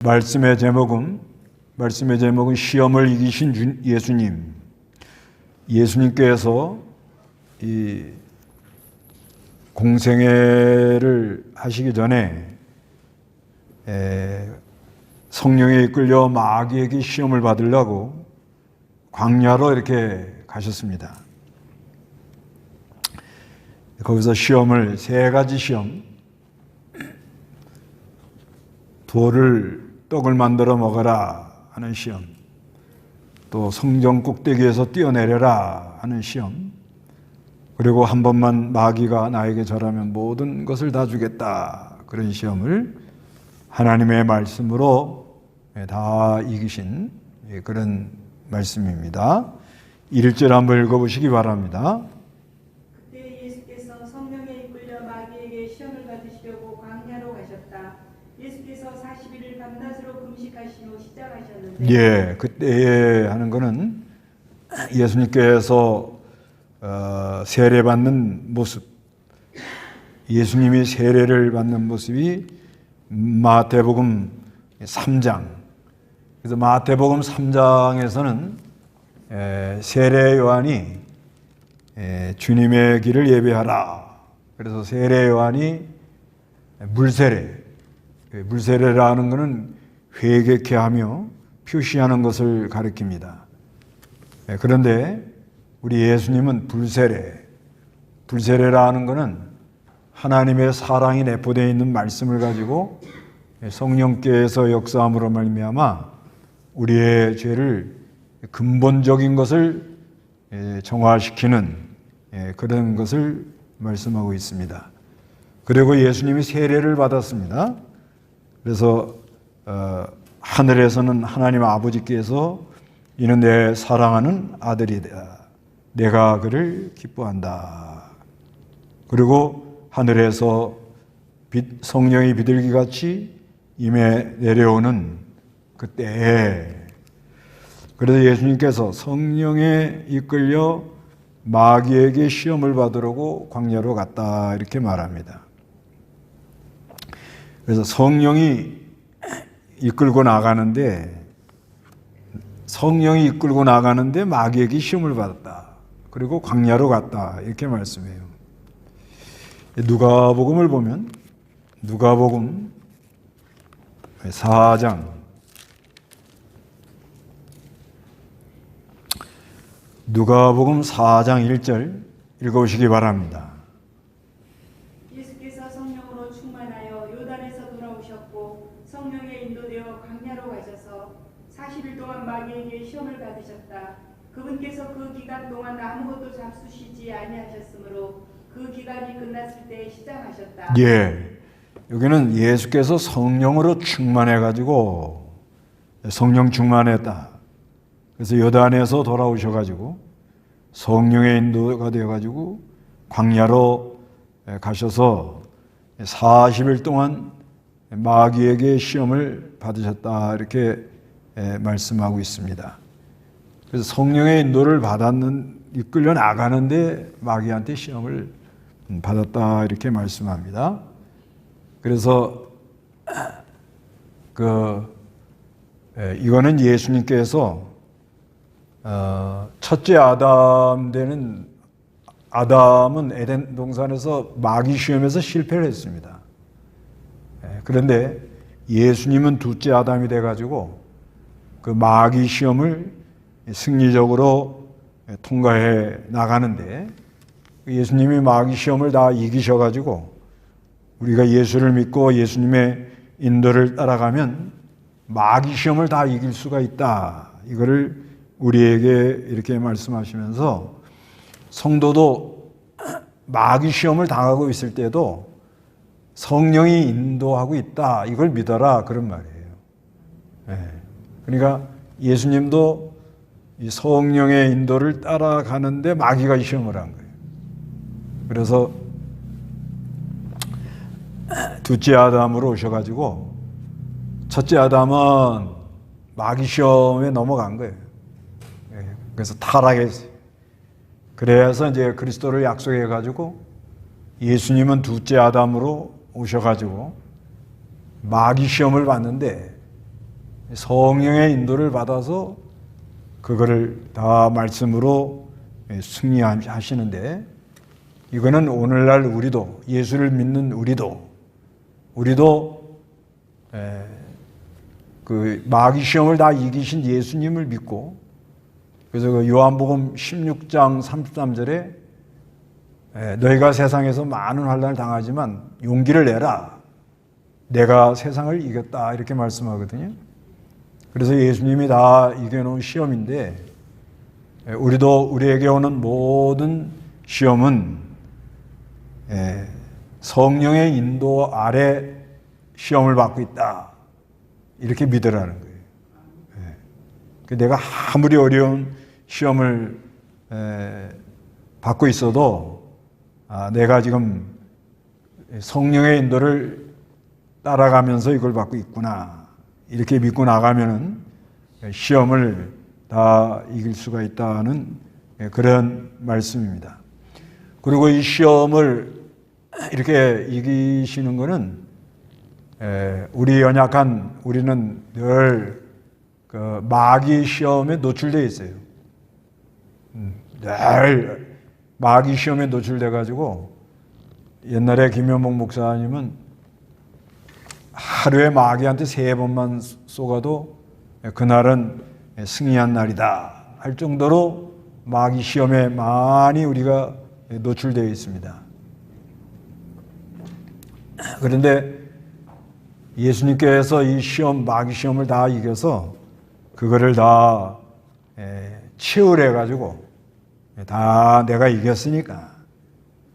말씀의 제목은 시험을 이기신 예수님. 예수님께서 이 공생애를 하시기 전에 성령에 이끌려 마귀에게 시험을 받으려고 광야로 이렇게 가셨습니다. 거기서 시험을 세 가지 시험, 떡을 만들어 먹어라 하는 시험, 또 성전 꼭대기에서 뛰어내려라 하는 시험, 그리고 한 번만 마귀가 나에게 절하면 모든 것을 다 주겠다, 그런 시험을 하나님의 말씀으로 다 이기신 그런 말씀입니다. 1절 한번 읽어보시기 바랍니다. 그때 예수께서 성령에 이끌려 마귀에게 시험을 받으시려고 광야로 가셨다. 예수께서 40일을 밤낮으로 금식하신 후 시작하셨는데, 그때에 하는 것은 예수님께서 세례받는 모습, 예수님이 세례를 받는 모습이 마태복음 3장. 그래서 마태복음 3장에서는 세례 요한이 주님의 길을 예배하라. 그래서 세례 요한이 물세례라는 것은 회개케 하며 표시하는 것을 가리킵니다. 그런데 우리 예수님은 불세례라는 것은 하나님의 사랑이 내포되어 있는 말씀을 가지고 성령께서 역사함으로 말미암아 우리의 죄를 근본적인 것을 정화시키는 그런 것을 말씀하고 있습니다. 그리고 예수님이 세례를 받았습니다. 그래서 하늘에서는 하나님 아버지께서 이는 내 사랑하는 아들이다, 내가 그를 기뻐한다. 그리고 하늘에서 성령이 비둘기같이 임해 내려오는 그때에, 그래서 예수님께서 성령에 이끌려 마귀에게 시험을 받으려고 광야로 갔다, 이렇게 말합니다. 그래서 성령이 이끌고 나가는데 마귀에게 시험을 받았다. 그리고 광야로 갔다, 이렇게 말씀해요. 누가복음을 보면 누가복음 4장 누가복음 4장 1절 읽어보시기 바랍니다. 예수께서 성령으로 충만하여 요단에서 돌아오셨고 성령에 인도되어 광야로 가셔서 40일 동안 마귀에게 시험을 받으셨다. 그분께서 그 기간 동안 아무것도 잡수시지 아니하셨으므로 그 기간이 끝났을 때 시작하셨다. 여기는 예수께서 성령으로 충만해가지고 성령 충만했다. 그래서 요단에서 돌아오셔가지고 성령의 인도가 되어가지고 광야로 가셔서 40일 동안 마귀에게 시험을 받으셨다, 이렇게 말씀하고 있습니다. 그래서 성령의 인도를 이끌려 나가는데 마귀한테 시험을 받았다, 이렇게 말씀합니다. 그래서 이거는 예수님께서 첫째 아담은 에덴 동산에서 마귀 시험에서 실패를 했습니다. 그런데 예수님은 둘째 아담이 돼가지고 그 마귀 시험을 승리적으로 통과해 나가는데, 예수님이 마귀 시험을 다 이기셔가지고 우리가 예수를 믿고 예수님의 인도를 따라가면 마귀 시험을 다 이길 수가 있다, 이거를 우리에게 이렇게 말씀하시면서 성도도 마귀 시험을 당하고 있을 때도 성령이 인도하고 있다, 이걸 믿어라, 그런 말이에요. 그러니까 예수님도 이 성령의 인도를 따라가는데 마귀가 시험을 한 거예요. 그래서 둘째 아담으로 오셔가지고 첫째 아담은 마귀 시험에 넘어간 거예요. 그래서 타락했어요. 그래서 이제 그리스도를 약속해가지고 예수님은 둘째 아담으로 오셔가지고 마귀 시험을 받는데 성령의 인도를 받아서 그거를 다 말씀으로 승리하시는데, 이거는 오늘날 우리도, 예수를 믿는 우리도 그 마귀 시험을 다 이기신 예수님을 믿고, 그래서 그 요한복음 16장 33절에 너희가 세상에서 많은 환난을 당하지만 용기를 내라, 내가 세상을 이겼다, 이렇게 말씀하거든요. 그래서 예수님이 다 이겨놓은 시험인데, 우리에게 오는 모든 시험은 성령의 인도 아래 시험을 받고 있다, 이렇게 믿으라는 거예요. 내가 아무리 어려운 시험을 받고 있어도 내가 지금 성령의 인도를 따라가면서 이걸 받고 있구나, 이렇게 믿고 나가면은 시험을 다 이길 수가 있다는 그런 말씀입니다. 그리고 이 시험을 이렇게 이기시는 것은 우리 연약한 우리는 늘 그 마귀 시험에 노출되어 있어요. 늘 마귀 시험에 노출돼 가지고, 옛날에 김현복 목사님은 하루에 마귀한테 3번만 쏘가도 그날은 승리한 날이다 할 정도로 마귀 시험에 많이 우리가 노출되어 있습니다. 그런데 예수님께서 이 시험, 마귀 시험을 다 이겨서 그거를 다 치유해 가지고, 다 내가 이겼으니까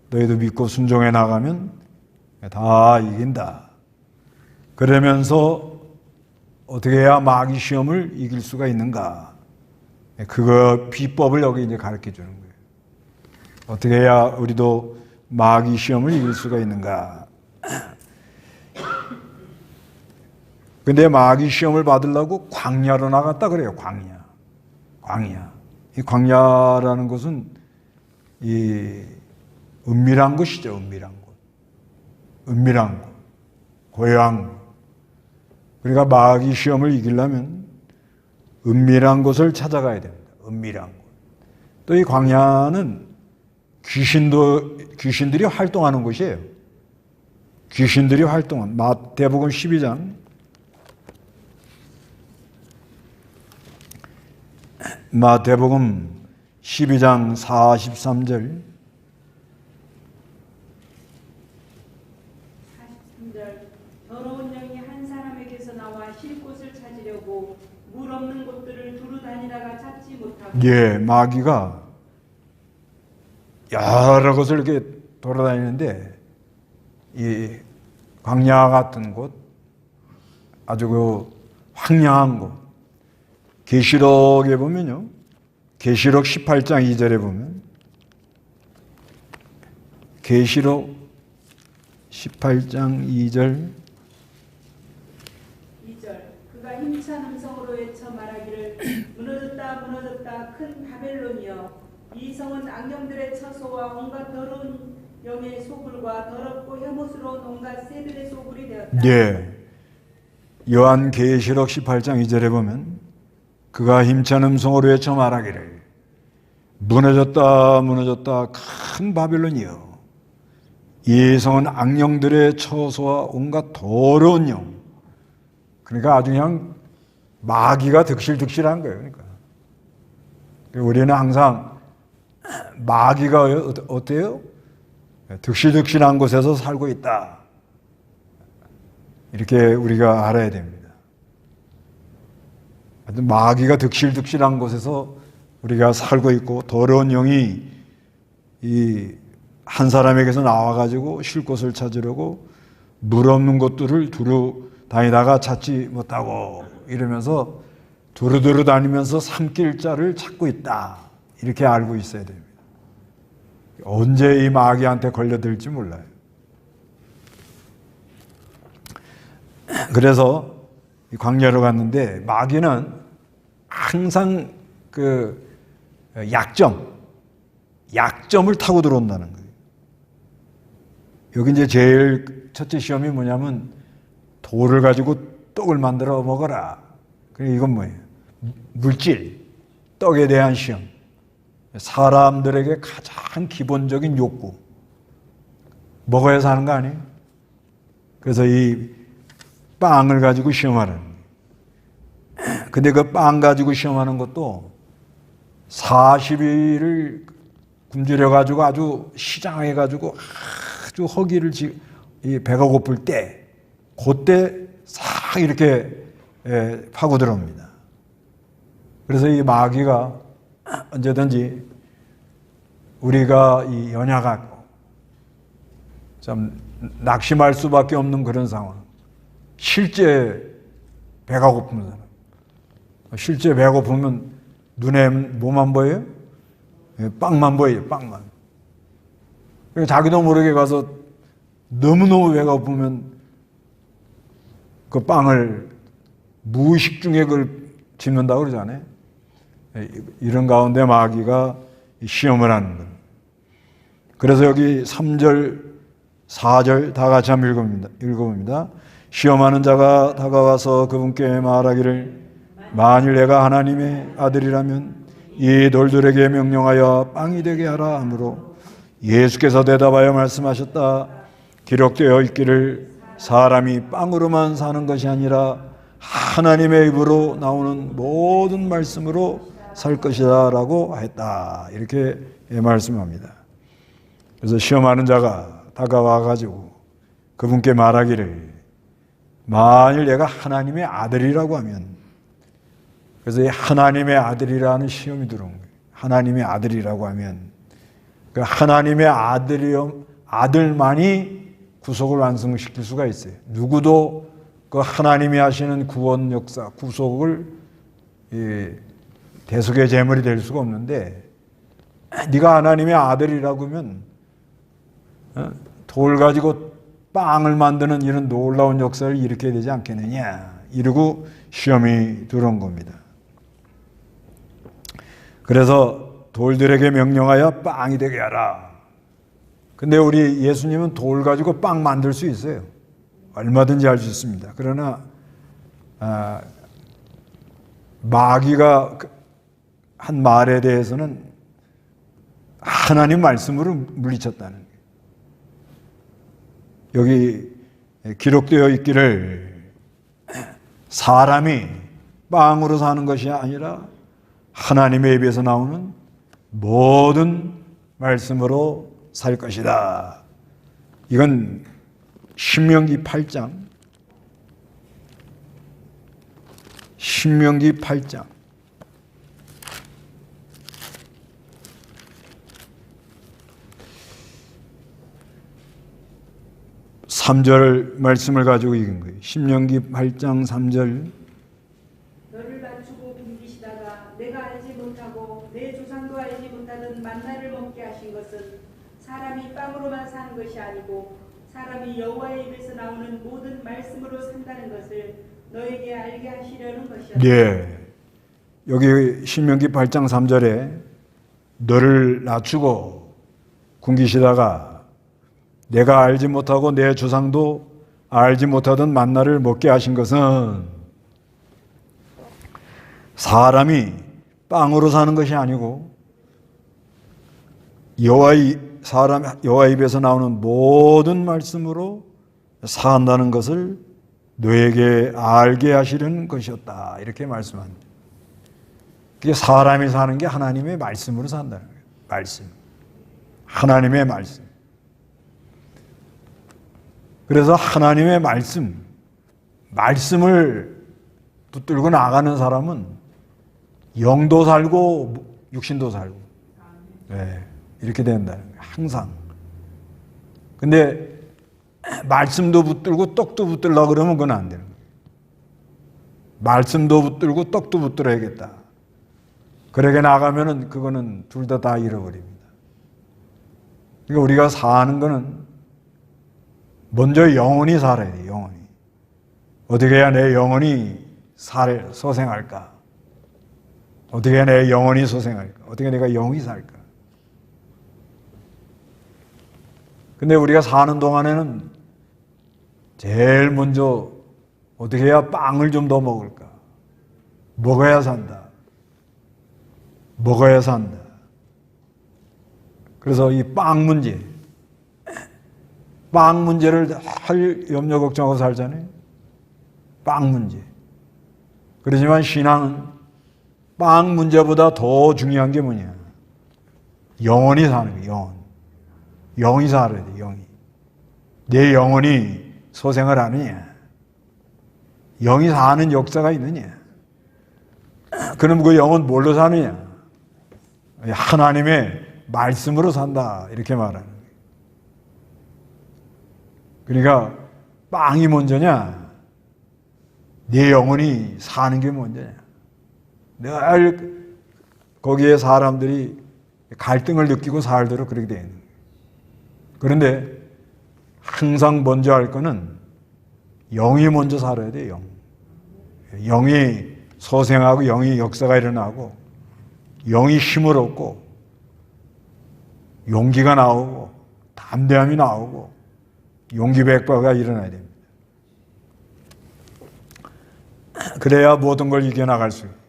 너희도 믿고 순종해 나가면 다 이긴다, 그러면서 어떻게 해야 마귀 시험을 이길 수가 있는가, 그거 비법을 여기 이제 가르쳐 주는 거예요. 어떻게 해야 우리도 마귀 시험을 이길 수가 있는가. 근데 마귀 시험을 받으려고 광야로 나갔다 그래요. 광야. 이 광야라는 것은 이 은밀한 곳이죠. 은밀한 곳. 고요한 곳. 그러니까 마귀 시험을 이기려면 은밀한 곳을 찾아가야 됩니다. 은밀한 곳. 또 이 광야는 귀신들이 활동하는 곳이에요. 귀신들이 활동한, 마태복음 12장 마태복음 12장 43절 43절 더러운 영이 한 사람에게서 나와 쉴 곳을 찾으려고 물 없는 곳들을 두루 다니다가 찾지 못하고. 예, 마귀가 여러 곳을 이렇게 돌아다니는데, 이 광야 같은 곳, 아주 그 황량한 곳, 계시록에 보면요, 계시록 18장 2절에 보면, 계시록 18장 2절 그가 힘찬 음성으로 외쳐 말하기를 무너졌다 큰 바벨론이여, 이 성은 악령들의 처소와 온갖 더러운 영의 소굴과 더럽고 혐오스러운 온갖 새들의 소굴이 되었다. 예, 요한 계시록 18장 2절에 보면 그가 힘찬 음성으로 외쳐 말하기를 무너졌다 큰 바벨론이여, 이 성은 악령들의 처소와 온갖 더러운 영. 그러니까 아주 그냥 마귀가 득실득실한 거예요. 그러니까 우리는 항상 마귀가 어때요? 득실득실한 곳에서 살고 있다, 이렇게 우리가 알아야 됩니다. 마귀가 득실득실한 곳에서 우리가 살고 있고, 더러운 영이 이 한 사람에게서 나와가지고 쉴 곳을 찾으려고 물 없는 곳들을 두루 다니다가 찾지 못하고, 이러면서 두루두루 다니면서 삼킬 자를 찾고 있다, 이렇게 알고 있어야 됩니다. 언제 이 마귀한테 걸려들지 몰라요. 그래서 광야로 갔는데, 마귀는 항상 그 약점을 타고 들어온다는 거예요. 여기 이제 제일 첫째 시험이 뭐냐면, 돌을 가지고 떡을 만들어 먹어라, 이건 뭐예요? 물질, 떡에 대한 시험. 사람들에게 가장 기본적인 욕구. 먹어야 사는 거 아니에요? 그래서 이 빵을 가지고 시험하는 거예요. 근데 그 빵 가지고 시험하는 것도 40일을 굶주려 가지고 아주 시장해 가지고 아주 허기를 이 배가 고플 때 그때 싹 이렇게 파고 들어옵니다. 그래서 이 마귀가 언제든지 우리가 이 연약하고 참 낙심할 수밖에 없는 그런 상황. 실제 배가 고픈 사람. 실제 배가 고프면 눈에 뭐만 보여요? 빵만 보여요. 빵만. 자기도 모르게 가서 너무너무 배가 고프면 그 빵을 무의식 중에 그걸 집는다고 그러잖아요. 이런 가운데 마귀가 시험을 하는 거예요. 그래서 여기 3절, 4절 다 같이 한번 읽어봅니다. 시험하는 자가 다가와서 그분께 말하기를 만일 내가 하나님의 아들이라면 이 돌들에게 명령하여 빵이 되게 하라 하므로 예수께서 대답하여 말씀하셨다. 기록되어 있기를 사람이 빵으로만 사는 것이 아니라 하나님의 입으로 나오는 모든 말씀으로 살 것이다 라고 했다. 이렇게 말씀합니다. 그래서 시험하는 자가 다가와 가지고 그분께 말하기를 만일 내가 하나님의 아들이라고 하면, 그래서 이 하나님의 아들이라는 시험이 들어온 거예요. 하나님의 아들이라고 하면 그 하나님의 아들만이 구속을 완성시킬 수가 있어요. 누구도 그 하나님이 하시는 구원 역사, 구속을 대속의 제물이 될 수가 없는데, 네가 하나님의 아들이라고 하면 돌 가지고 빵을 만드는 이런 놀라운 역사를 일으켜야 되지 않겠느냐 이러고 시험이 들어온 겁니다. 그래서 돌들에게 명령하여 빵이 되게 하라. 근데 우리 예수님은 돌 가지고 빵 만들 수 있어요. 얼마든지 할 수 있습니다. 그러나 마귀가 한 말에 대해서는 하나님 말씀으로 물리쳤다는 거예요. 여기 기록되어 있기를 사람이 빵으로 사는 것이 아니라 하나님의 입에서 나오는 모든 말씀으로 살 것이다. 이건 신명기 8장 3절 말씀을 가지고 읽은 거예요. 신명기 8장 3절. 너를 낮추고 굶기시다가 내가 알지 못하고 내 조상도 알지 못하던 만나를 먹게 하신 것은 사람이 빵으로만 사는 것이 아니고 사람이 여호와의 입에서 나오는 모든 말씀으로 산다는 것을 너에게 알게 하시려는 것이었다. 예. 여기 신명기 8장 3절에 너를 낮추고 굶기시다가 내가 알지 못하고 내 조상도 알지 못하던 만나를 먹게 하신 것은 사람이 빵으로 사는 것이 아니고 여호와 입에서 나오는 모든 말씀으로 산다는 것을 너에게 알게 하시려는 것이었다. 이렇게 말씀합니다. 그게 사람이 사는 게 하나님의 말씀으로 산다는 거예요. 말씀. 하나님의 말씀. 그래서 하나님의 말씀을 붙들고 나가는 사람은 영도 살고 육신도 살고, 네, 이렇게 된다는 거예요. 항상. 근데 말씀도 붙들고 떡도 붙들려고 그러면 그건 안 되는 거예요. 말씀도 붙들고 떡도 붙들어야겠다. 그렇게 나가면은 그거는 둘 다 잃어버립니다. 그러니까 우리가 사는 거는 먼저 영원히 살아야 돼요. 영원히. 어떻게 해야 내 영혼이 소생할까? 어떻게 해야 내 영혼이 소생할까? 어떻게 내가 영이 살까? 근데 우리가 사는 동안에는 제일 먼저 어떻게 해야 빵을 좀 더 먹을까? 먹어야 산다. 먹어야 산다. 그래서 이 빵 문제를 할 염려 걱정하고 살잖아요. 빵 문제. 그렇지만 신앙은 빵 문제보다 더 중요한 게 뭐냐? 영원히 사는 거예요. 영원. 영이 살아야 돼. 영이. 내 영혼이 소생을 하느냐? 영이 사는 역사가 있느냐? 그럼 그 영은 뭘로 사느냐? 하나님의 말씀으로 산다. 이렇게 말하는 거예요. 그러니까 빵이 먼저냐? 내 영혼이 사는 게 먼저냐? 늘 거기에 사람들이 갈등을 느끼고 살도록 그렇게 되어 있는 거예요. 그런데 항상 먼저 할 거는 영이 먼저 살아야 돼요. 영이 소생하고 영이 역사가 일어나고 영이 힘을 얻고 용기가 나오고 담대함이 나오고 용기백과가 일어나야 됩니다. 그래야 모든 걸 이겨나갈 수 있어요.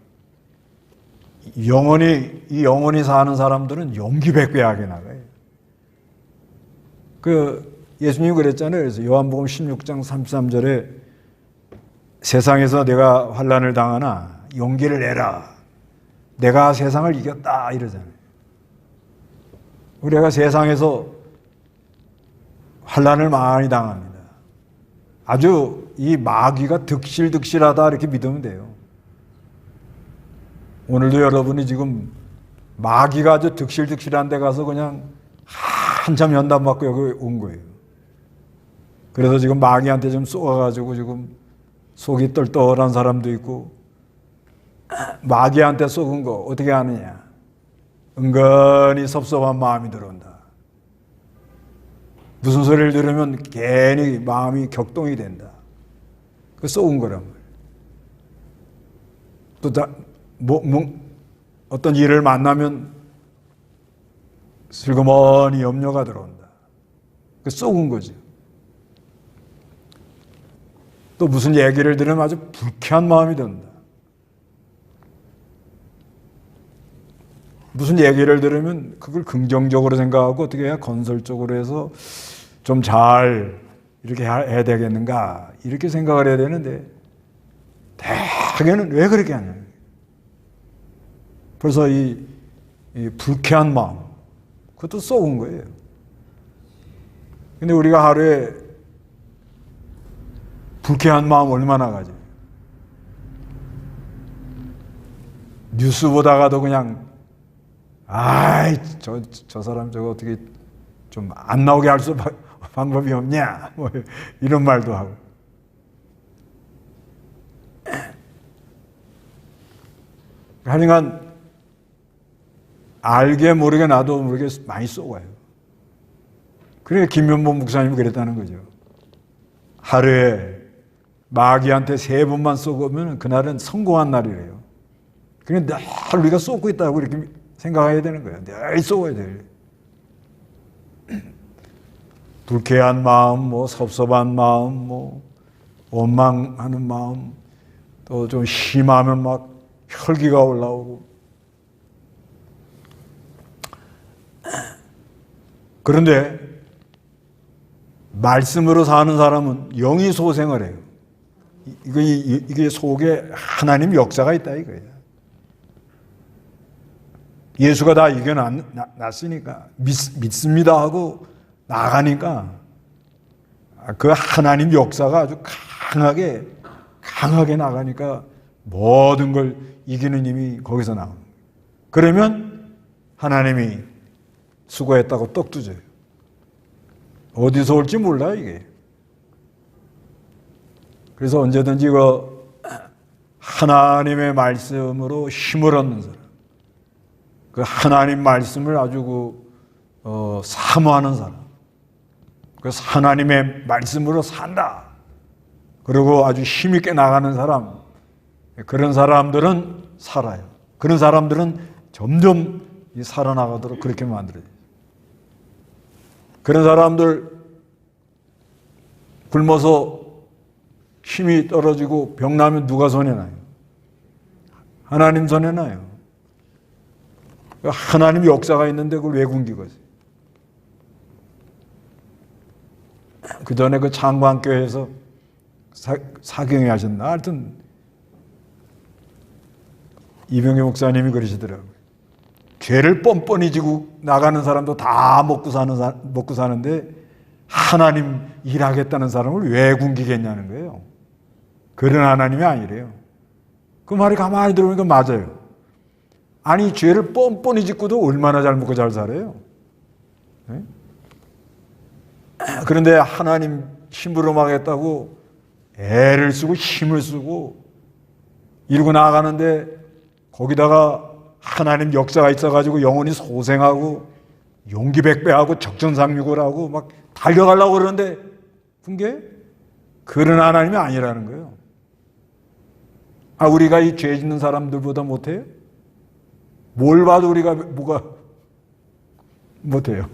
영원히 사는 사람들은 용기백배하게 나가요. 예수님이 그랬잖아요. 그래서 요한복음 16장 33절에 세상에서 내가 환난을 당하나 용기를 내라. 내가 세상을 이겼다 이러잖아요. 우리가 세상에서 환난을 많이 당합니다. 아주 이 마귀가 득실득실하다 이렇게 믿으면 돼요. 오늘도 여러분이 지금 마귀가 아주 득실득실한 데 가서 그냥 한참 연단 받고 여기 온 거예요. 그래서 지금 마귀한테 좀 쏘아가지고 지금 속이 떨떨한 사람도 있고, 마귀한테 쏘은 거 어떻게 하느냐? 은근히 섭섭한 마음이 들어온다. 무슨 소리를 들으면 괜히 마음이 격동이 된다. 그 쏘은 거란 말이에요. 또 어떤 일을 만나면 슬그머니 염려가 들어온다. 그 쏘은 거죠. 또 무슨 얘기를 들으면 아주 불쾌한 마음이 든다. 무슨 얘기를 들으면 그걸 긍정적으로 생각하고 어떻게 해야 건설적으로 해서 좀 잘 이렇게 해야 되겠는가 이렇게 생각을 해야 되는데 대개는 왜 그렇게 하냐. 벌써 이 불쾌한 마음 그것도 쏘은 거예요. 근데 우리가 하루에 불쾌한 마음 얼마나 가져? 뉴스 보다가도 그냥 저 사람 저거 어떻게 좀 안 나오게 할 수 방법이 없냐? 뭐 이런 말도 하고. 하여간 알게 모르게 나도 모르게 많이 쏘아요. 그러니까 김면봉 목사님이 그랬다는 거죠. 하루에 마귀한테 3번만 쏘면 그날은 성공한 날이래요. 그러니까 늘 우리가 쏘고 있다고 이렇게 생각해야 되는 거예요. 늘 쏘아야 돼요. 불쾌한 마음, 섭섭한 마음, 원망하는 마음, 또 좀 심하면 막 혈기가 올라오고. 그런데 말씀으로 사는 사람은 영이 소생을 해요. 이게 속에 하나님 역사가 있다 이거예요. 예수가 다 이겨놨으니까 믿습니다 하고 나가니까 그 하나님 역사가 아주 강하게 나가니까 모든 걸 이기는 힘이 거기서 나옵니다. 그러면 하나님이 수고했다고 떡 두져요. 어디서 올지 몰라 이게. 그래서 언제든지 하나님의 말씀으로 힘을 얻는 사람, 그 하나님 말씀을 아주 사모하는 사람, 그래서 하나님의 말씀으로 산다. 그리고 아주 힘있게 나가는 사람, 그런 사람들은 살아요. 그런 사람들은 점점 살아나가도록 그렇게 만들어요. 그런 사람들 굶어서 힘이 떨어지고 병나면 누가 손해나요? 하나님 손에 나요. 하나님 역사가 있는데 그걸 왜 굶기겠어요? 그 전에 그 창광교회에서 사경회 하셨나? 하여튼 이병희 목사님이 그러시더라고요. 죄를 뻔뻔히 지고 나가는 사람도 다 먹고 사는데 하나님 일하겠다는 사람을 왜 굶기겠냐는 거예요. 그런 하나님이 아니래요. 그 말이 가만히 들어보니까 맞아요. 아니 죄를 뻔뻔히 짓고도 얼마나 잘 먹고 잘 살아요. 네? 그런데 하나님 심부름하겠다고 애를 쓰고 힘을 쓰고 이러고 나가는데 거기다가 하나님 역사가 있어가지고 영혼이 소생하고 용기 백배하고 적전상륙을 하고 막 달려가려고 그러는데 그게 그런 하나님이 아니라는 거예요. 아, 우리가 이 죄 짓는 사람들보다 못해요? 뭘 봐도 우리가 뭐가 못해요.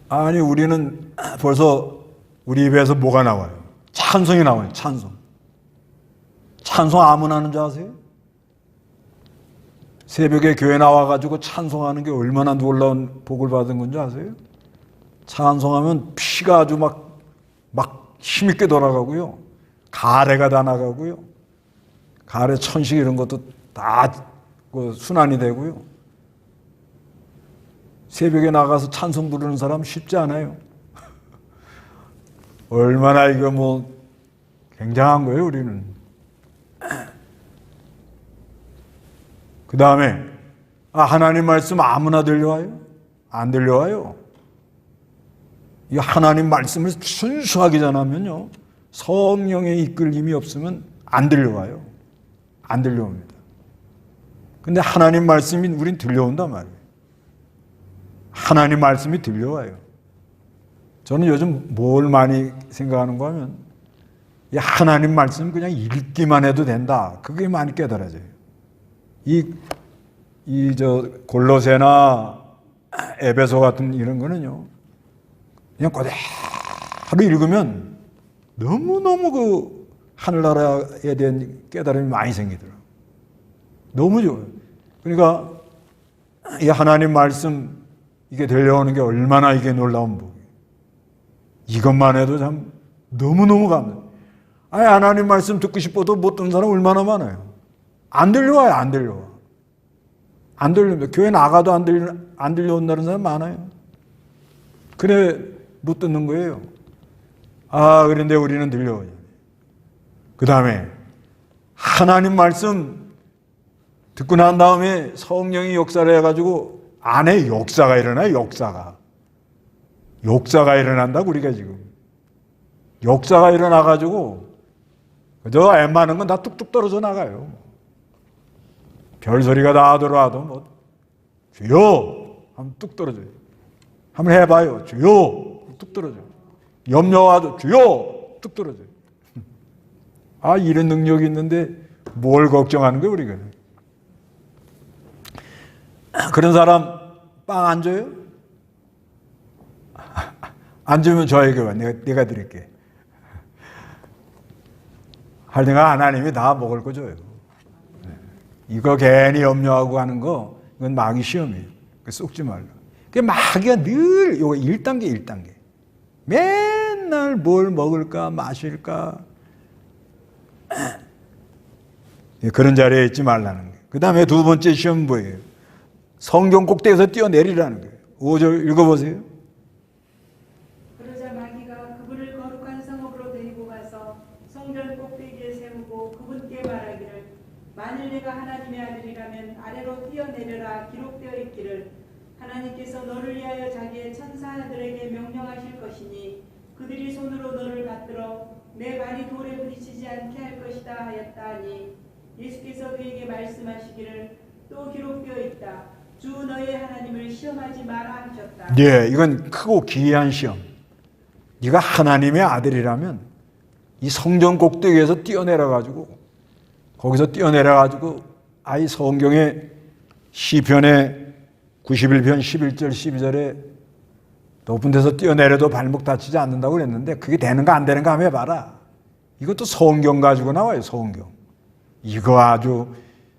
아니 우리는 벌써 우리 입에서 뭐가 나와요? 찬송이 나와요. 찬송. 찬송 아무나 하는 줄 아세요? 새벽에 교회 나와가지고 찬송하는 게 얼마나 놀라운 복을 받은 건지 아세요? 찬송하면 피가 아주 막 힘있게 돌아가고요. 가래가 다 나가고요. 가래 천식 이런 것도 다 순환이 되고요. 새벽에 나가서 찬송 부르는 사람 쉽지 않아요. 얼마나 이거 뭐 굉장한 거예요, 우리는. 그 다음에 하나님 말씀 아무나 들려와요? 안 들려와요. 이 하나님 말씀을 순수하게 전하면요, 성령의 이끌림이 없으면 안 들려와요. 안 들려옵니다. 근데 하나님 말씀이 우린 들려온단 말이에요. 하나님 말씀이 들려와요. 저는 요즘 뭘 많이 생각하는가 하면 이 하나님 말씀 그냥 읽기만 해도 된다. 그게 많이 깨달아져요. 골로새나 에베소 같은 이런 거는요, 그냥 그대로 읽으면 너무너무 그 하늘나라에 대한 깨달음이 많이 생기더라고요. 너무 좋아요. 그러니까 이 하나님 말씀 이게 들려오는 게 얼마나 이게 놀라운 복이에요. 이것만 해도 참 너무너무 감사해요. 아니, 하나님 말씀 듣고 싶어도 못 듣는 사람 얼마나 많아요. 안 들려와요. 안 들려와. 안 들립니다. 교회 나가도 안 들려온다는 사람 많아요. 그래 못 듣는 거예요. 그런데 우리는 들려와요. 그 다음에 하나님 말씀 듣고 난 다음에 성령이 역사를 해가지고 안에 역사가 일어나요. 역사가 일어난다고 우리가 지금. 역사가 일어나가지고 그저 웬만한 건 다 뚝뚝 떨어져 나가요. 별소리가 다 들어와도 뭐 주여 하면 뚝 떨어져요. 한번 해봐요. 주여 뚝 떨어져요. 염려와도 주여 뚝 떨어져요. 이런 능력이 있는데 뭘 걱정하는 거예요, 우리가. 그런 사람 빵 안 줘요? 안 주면 저에게 와. 내가 드릴게. 하여튼간 하나님이 다 먹을 거 줘요. 이거 괜히 염려하고 하는 거, 이건 마귀 시험이에요. 속지 말라. 마귀가 늘 이거 1단계. 맨날 뭘 먹을까, 마실까. 그런 자리에 있지 말라는 거예요. 그 다음에 두 번째 시험은 뭐예요? 성경 꼭대기에서 뛰어내리라는 거예요. 5절 읽어보세요. 그러자 마귀가 그분을 거룩한 성읍으로 데리고 가서 성전 꼭대기에 세우고 그분께 말하기를 만일 내가 하나님의 아들이라면 아래로 뛰어내려라 기록되어 있기를 하나님께서 너를 위하여 자기의 천사들에게 명령하실 것이니 그들이 손으로 너를 받들어 내 발이 돌에 부딪히지 않게 할 것이다 하였다 하니 예수께서 그에게 말씀하시기를 또 기록되어 있다. 주 너의 하나님을 시험하지 마라 하셨다. 예, 이건 크고 기이한 시험. 네가 하나님의 아들이라면 이 성전 꼭대기에서 뛰어내려가지고 거기서 뛰어내려가지고 이 성경의 시편의 91편 11절 12절에 높은 데서 뛰어내려도 발목 다치지 않는다고 그랬는데 그게 되는가 안 되는가 한번 해봐라. 이것도 성경 가지고 나와요. 성경. 이거 아주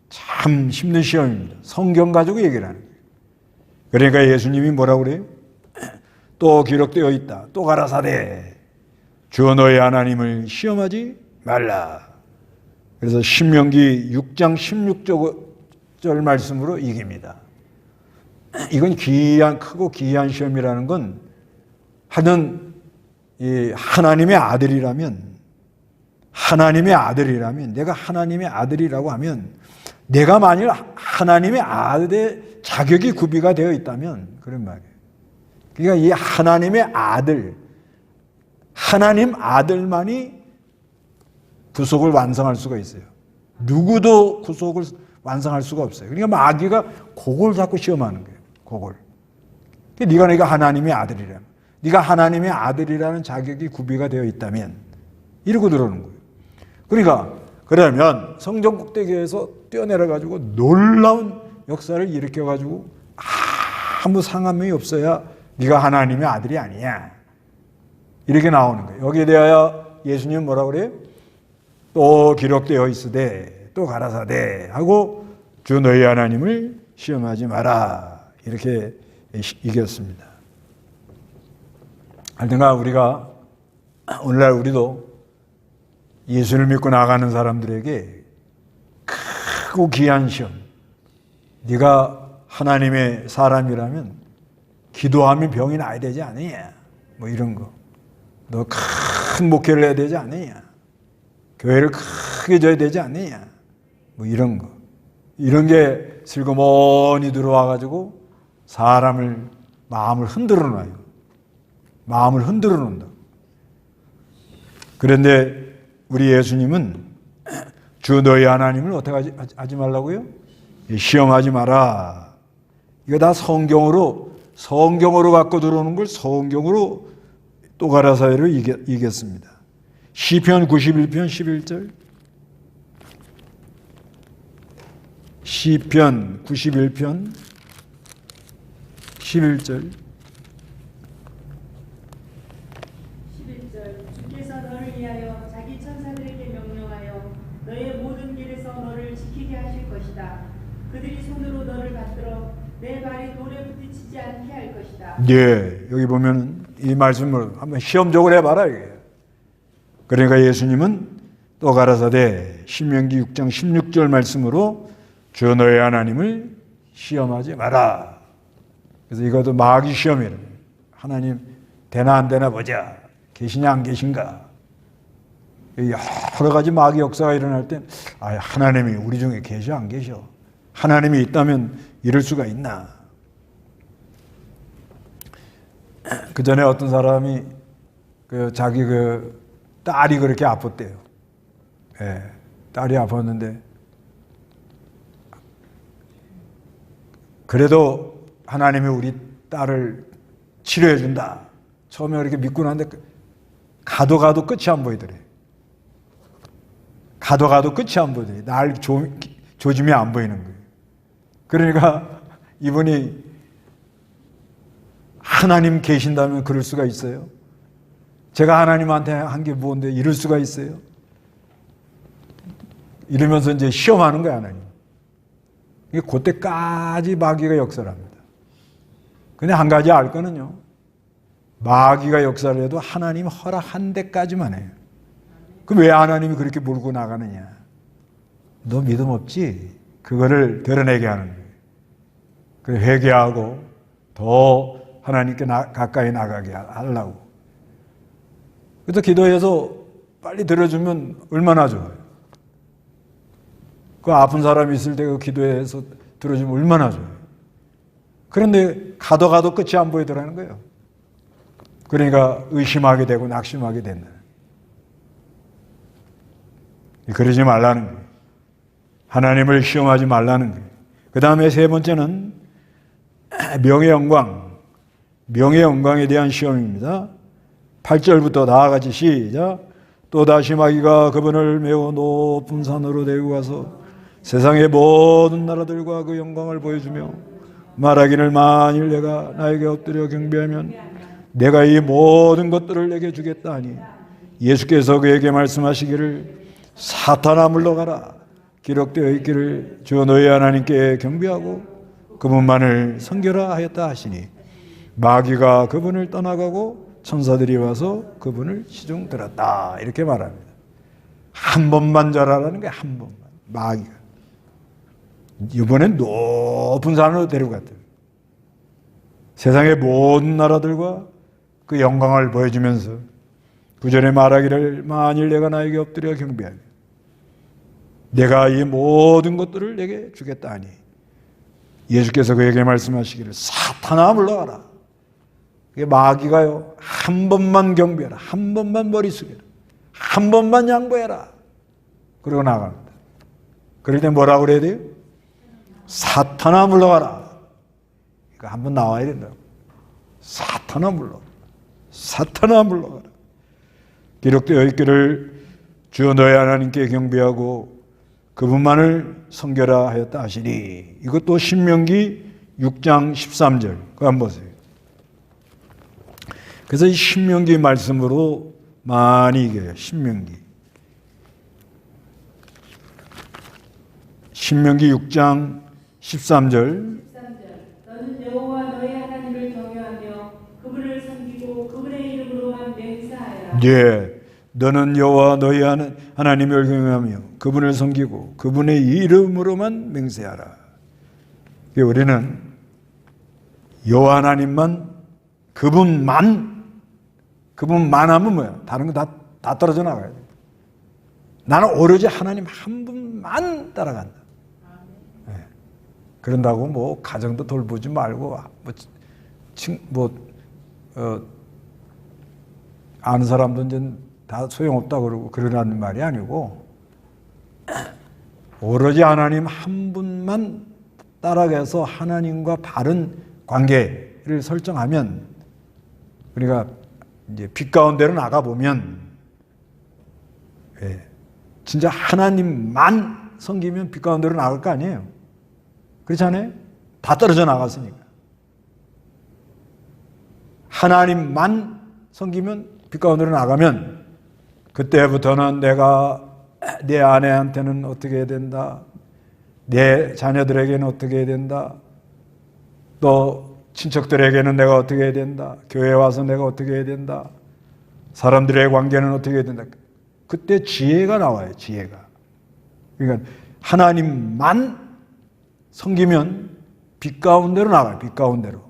참 힘든 시험입니다. 성경 가지고 얘기를 하는 거예요. 그러니까 예수님이 뭐라고 그래요? 또 기록되어 있다. 또 가라사대 주 너의 하나님을 시험하지 말라. 그래서 신명기 6장 16절 말씀으로 이깁니다. 이건 크고 기이한 시험이라는 건 하여튼 이 하나님의 아들이라면 내가 하나님의 아들이라고 하면 내가 만일 하나님의 아들의 자격이 구비가 되어 있다면 그런 말이에요. 그러니까 이 하나님의 아들, 하나님 아들만이 구속을 완성할 수가 있어요. 누구도 구속을 완성할 수가 없어요. 그러니까 마귀가 그걸 자꾸 시험하는 거예요. 그걸. 그러니까 네가 하나님의 아들이라면, 네가 하나님의 아들이라는 자격이 구비가 되어 있다면 이러고 들어오는 거예요. 그러니까 그러면 성전 꼭대기에서 뛰어내려 가지고 놀라운 역사를 일으켜 가지고 아무 상함이 없어야 네가 하나님의 아들이 아니냐 이렇게 나오는 거예요. 여기에 대하여 예수님은 뭐라고 그래요? 또 기록되어 있으되 또 가라사대 하고 주 너희 하나님을 시험하지 마라 이렇게 이겼습니다. 하여튼가 우리가 오늘날 우리도 예수를 믿고 나가는 사람들에게 크고 귀한 시험, 네가 하나님의 사람이라면 기도하면 병이 나야 되지 않느냐 뭐 이런 거, 너 큰 목회를 해야 되지 않느냐, 교회를 크게 져야 되지 않느냐 뭐 이런 거, 이런 게 슬그머니 들어와 가지고 사람을 마음을 흔들어 놔요. 마음을 흔들어 놓는다. 그런데 우리 예수님은 주 너희 하나님을 어떻게 하지 말라고요? 시험하지 마라. 이거 다 성경으로 갖고 들어오는 걸 성경으로 또 가라사대로 이겼습니다. 시편 91편 11절. 시편 91편 11절. 주께서 너를 위하여 자기 천사들에게 명령하여 너의 모든 길에서 너를 지키게 하실 것이다. 그들이 손으로 너를 받들어 내 발이 돌에 부딪히지 않게 할 것이다. 예, 여기 보면 이 말씀을 한번 시험적으로 해봐라 이게. 그러니까 예수님은 또 가라사대 신명기 6장 16절 말씀으로 주 너의 하나님을 시험하지 마라. 그래서 이것도 마귀 시험이에요. 하나님 되나 안 되나 보자. 계시냐 안 계신가. 여러 가지 마귀 역사가 일어날 때 하나님이 우리 중에 계셔 안 계셔. 하나님이 있다면 이럴 수가 있나. 그 전에 어떤 사람이 자기 딸이 그렇게 아팠대요. 예, 딸이 아팠는데 그래도 하나님이 우리 딸을 치료해 준다. 처음에 그렇게 믿고 났는데 가도 끝이 안 보이더래. 가도 끝이 안 보이더래. 날 조짐이 안 보이는 거예요. 그러니까 이분이 하나님 계신다면 그럴 수가 있어요? 제가 하나님한테 한 게 뭔데 이럴 수가 있어요? 이러면서 이제 시험하는 거야, 하나님. 그때까지 마귀가 역사를 합니다. 근데 한 가지 알 거는요. 마귀가 역사를 해도 하나님 허락한 데까지만 해요. 그럼 왜 하나님이 그렇게 몰고 나가느냐? 너 믿음 없지? 그거를 드러내게 하는 거예요. 그래서 회개하고 더 하나님께 가까이 나가게 하려고. 그래서 기도해서 빨리 들어주면 얼마나 좋아요. 그 아픈 사람이 있을 때 그 기도해서 들어주면 얼마나 좋아요. 그런데 가도 끝이 안 보이더라는 거예요. 그러니까 의심하게 되고 낙심하게 된다. 그러지 말라는 거예요. 하나님을 시험하지 말라는 거예요. 그 다음에 세 번째는 명예 영광에 대한 시험입니다. 8절부터 다 같이 시작. 또다시 마귀가 그분을 매우 높은 산으로 데리고 가서 세상의 모든 나라들과 그 영광을 보여주며 말하기를 만일 내가 나에게 엎드려 경배하면 내가 이 모든 것들을 내게 주겠다 하니 예수께서 그에게 말씀하시기를 사탄아 물러가라. 기록되어 있기를 주 너희 하나님께 경배하고 그분만을 섬겨라 하였다 하시니 마귀가 그분을 떠나가고 천사들이 와서 그분을 시중 들었다 이렇게 말합니다. 한 번만 절하라는 게 한 번만. 마귀가 이번엔 높은 산으로 데려갔대요. 세상의 모든 나라들과 그 영광을 보여주면서 구절에 말하기를 만일 내가 나에게 엎드려 경배하며 내가 이 모든 것들을 내게 주겠다 하니 예수께서 그에게 말씀하시기를 사탄아 물러가라. 그게 마귀가요 한 번만 경배하라. 한 번만 머리 숙여라. 한 번만 양보해라. 그러고 나갑니다. 그럴 때 뭐라고 그래야 돼요? 사탄아 물러가라. 그러니까 한 번 나와야 된다고. 사탄아 물러가라. 사탄아 물러가라. 기록되어 있기를 주 너희 하나님께 경배하고 그분만을 섬겨라 하였다 하시니 이것도 신명기 6장 13절 그거 한번 보세요. 그래서 이 신명기 말씀으로 많이 이겨요. 신명기 6장 13절 너는 여호와 너희 하나님을 경외하며 그분을 섬기고 그분의 이름으로만 맹세하여라. 예, 너는 여호와 너희 하나님을 경외하며 그분을 섬기고 그분의 이름으로만 맹세하라. 우리는 여호와 하나님만 그분만 하면 뭐야? 다른 거 다 떨어져 나가야 돼. 나는 오로지 하나님 한 분만 따라간다. 네. 그런다고 뭐 가정도 돌보지 말고 아는 사람도 이제 다 소용없다 그러고 그러라는 말이 아니고 오로지 하나님 한 분만 따라가서 하나님과 바른 관계를 설정하면 우리가 이제 빛 가운데로 나가 보면 진짜 하나님만 섬기면 빛 가운데로 나갈 거 아니에요. 그렇지 않아요? 다 떨어져 나갔으니까. 하나님만 섬기면 빛 가운데로 나가면 그때부터는 내가 내 아내한테는 어떻게 해야 된다. 내 자녀들에게는 어떻게 해야 된다. 또 친척들에게는 내가 어떻게 해야 된다. 교회에 와서 내가 어떻게 해야 된다. 사람들의 관계는 어떻게 해야 된다. 그때 지혜가 나와요. 지혜가. 그러니까 하나님만 섬기면 빛 가운데로 나가요. 빛 가운데로.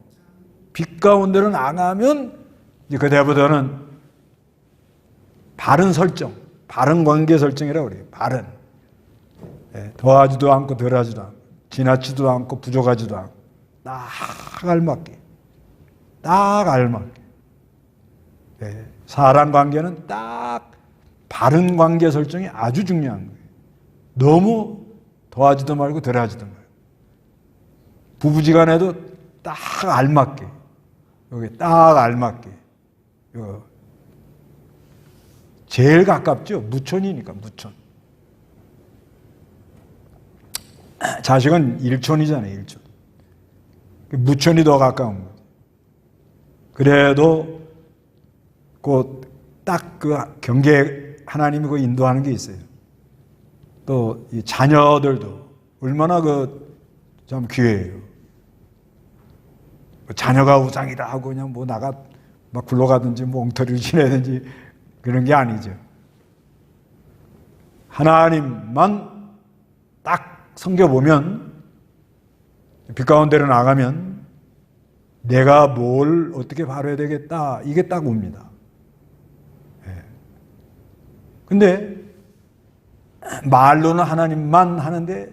빛 가운데로 나가면 이제 그때부터는 바른 설정, 바른 관계 설정이라고 그래요. 바른. 더하지도 않고 덜하지도 않고 지나치지도 않고 부족하지도 않고 딱 알맞게. 딱 알맞게. 사람 관계는 딱 바른 관계 설정이 아주 중요한 거예요. 너무 더하지도 말고 덜하지도 말고. 부부지간에도 딱 알맞게. 여기 딱 알맞게. 제일 가깝죠. 무촌이니까 무촌. 자식은 일촌이잖아요. 일촌. 무촌이 더 가까운 거예요. 그래도 딱 그 경계 하나님이 그 인도하는 게 있어요. 또 이 자녀들도 얼마나 참 귀해요. 자녀가 우상이다 하고 그냥 뭐 나가 막 굴러가든지 뭐 엉터리를 지내든지 그런 게 아니죠. 하나님만 딱 섬겨보면 빛 가운데로 나가면 내가 뭘 어떻게 바라야 되겠다 이게 딱 옵니다. 근데 말로는 하나님만 하는데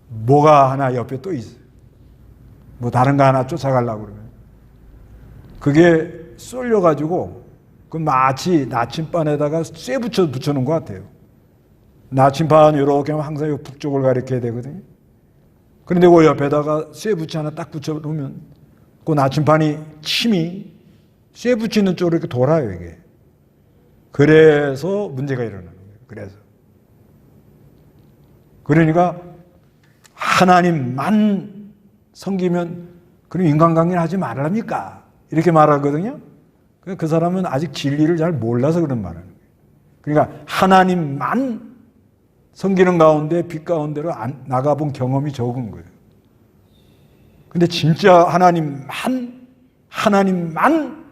뭐가 하나 옆에 또 있어요. 뭐 다른 거 하나 쫓아가려고 그러면 그게 쏠려가지고 그 마치 나침반에다가 쇠 붙여놓은 것 같아요. 나침반 이렇게 하면 항상 북쪽을 가리켜야 되거든요. 그런데 그 옆에다가 쇠 붙이 하나 딱 붙여놓으면 그 나침반이 침이 쇠 붙이는 쪽으로 이렇게 돌아요, 이게. 그래서 문제가 일어나는 거예요. 그러니까 하나님만 섬기면 그럼 인간관계를 하지 말랍니까? 이렇게 말하거든요. 그 사람은 아직 진리를 잘 몰라서 그런 말을 하는 거예요. 그러니까 하나님만 섬기는 가운데 빛 가운데로 나가본 경험이 적은 거예요. 근데 진짜 하나님만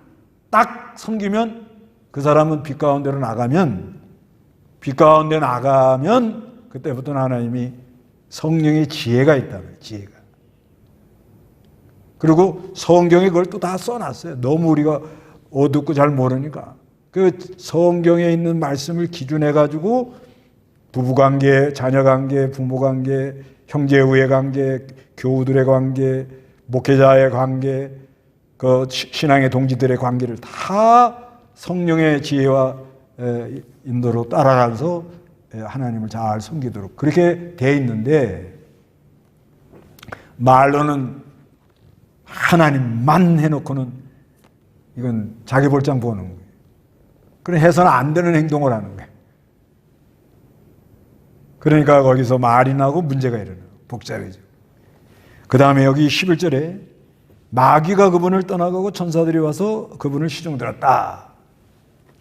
딱 섬기면 그 사람은 빛 가운데로 나가면 그때부터는 하나님이 성령의 지혜가 있다고요. 지혜가. 그리고 성경에 그걸 또 다 써놨어요. 너무 우리가 어둡고 잘 모르니까 그 성경에 있는 말씀을 기준해가지고 부부관계, 자녀관계, 부모관계, 형제우의 관계, 교우들의 관계, 목회자의 관계, 그 신앙의 동지들의 관계를 다 성령의 지혜와 인도로 따라가서 하나님을 잘 섬기도록 그렇게 돼 있는데, 말로는 하나님만 해놓고는 이건 자기 볼장 보는 거예요. 그래 해서는 안 되는 행동을 하는 거예요. 그러니까 거기서 말이 나고 문제가 일어나요. 복잡해져. 그 다음에 여기 11절에 마귀가 그분을 떠나가고 천사들이 와서 그분을 시종들었다.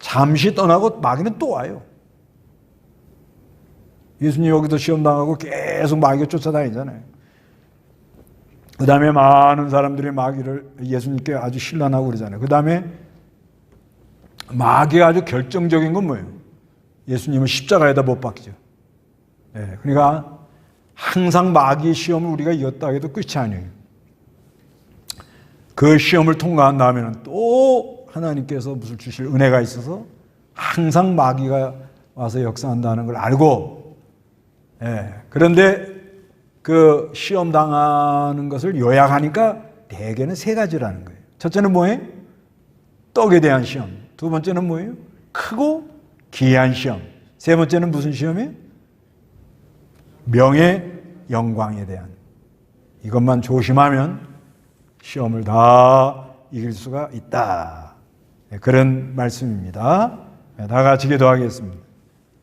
잠시 떠나고 마귀는 또 와요. 예수님 여기도 시험당하고 계속 마귀가 쫓아다니잖아요. 그 다음에 많은 사람들이 마귀를 예수님께 아주 신란하고 그러잖아요. 그 다음에 마귀가 아주 결정적인 건 뭐예요? 예수님을 십자가에다 못 박죠. 그러니까 항상 마귀의 시험을 우리가 이겼다 해도 끝이 아니에요. 그 시험을 통과한 다음에는 또 하나님께서 무슨 주실 은혜가 있어서 항상 마귀가 와서 역사한다는 걸 알고, 그런데 그 시험 당하는 것을 요약하니까 대개는 세 가지라는 거예요. 첫째는 뭐예요? 떡에 대한 시험. 두 번째는 뭐예요? 크고 귀한 시험. 세 번째는 무슨 시험이에요? 명예, 영광에 대한. 이것만 조심하면 시험을 다 이길 수가 있다. 그런 말씀입니다. 다 같이 기도하겠습니다.